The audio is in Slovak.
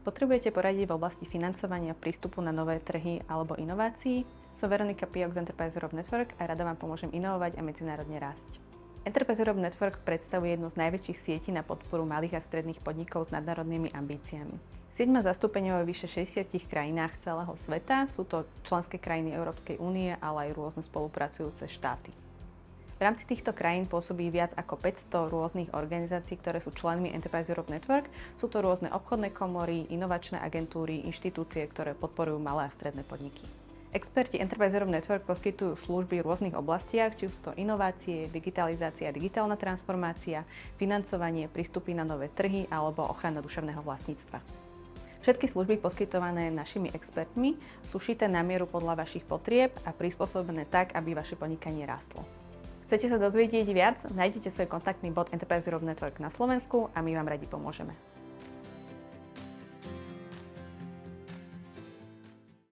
Potrebujete poradiť v oblasti financovania, prístupu na nové trhy alebo inovácií? Som Veronika Piok z Enterprise Europe Network a rada vám pomôžem inovovať a medzinárodne rásť. Enterprise Europe Network predstavuje jednu z najväčších sietí na podporu malých a stredných podnikov s nadnárodnými ambíciami. Sieť má zastúpenie vo vyše 60 krajinách celého sveta, sú to členské krajiny Európskej únie, ale aj rôzne spolupracujúce štáty. V rámci týchto krajín pôsobí viac ako 500 rôznych organizácií, ktoré sú členmi Enterprise Europe Network. Sú to rôzne obchodné komory, inovačné agentúry, inštitúcie, ktoré podporujú malé a stredné podniky. Experti Enterprise Europe Network poskytujú služby v rôznych oblastiach, či sú to inovácie, digitalizácia, digitálna transformácia, financovanie, prístupy na nové trhy alebo ochrana duševného vlastníctva. Všetky služby poskytované našimi expertmi sú šité na mieru podľa vašich potrieb a prispôsobené tak, aby vaše podnikanie rástlo. Chcete sa dozvedieť viac? Nájdete svoj kontaktný bod Enterprise Europe Network na Slovensku a my vám radi pomôžeme.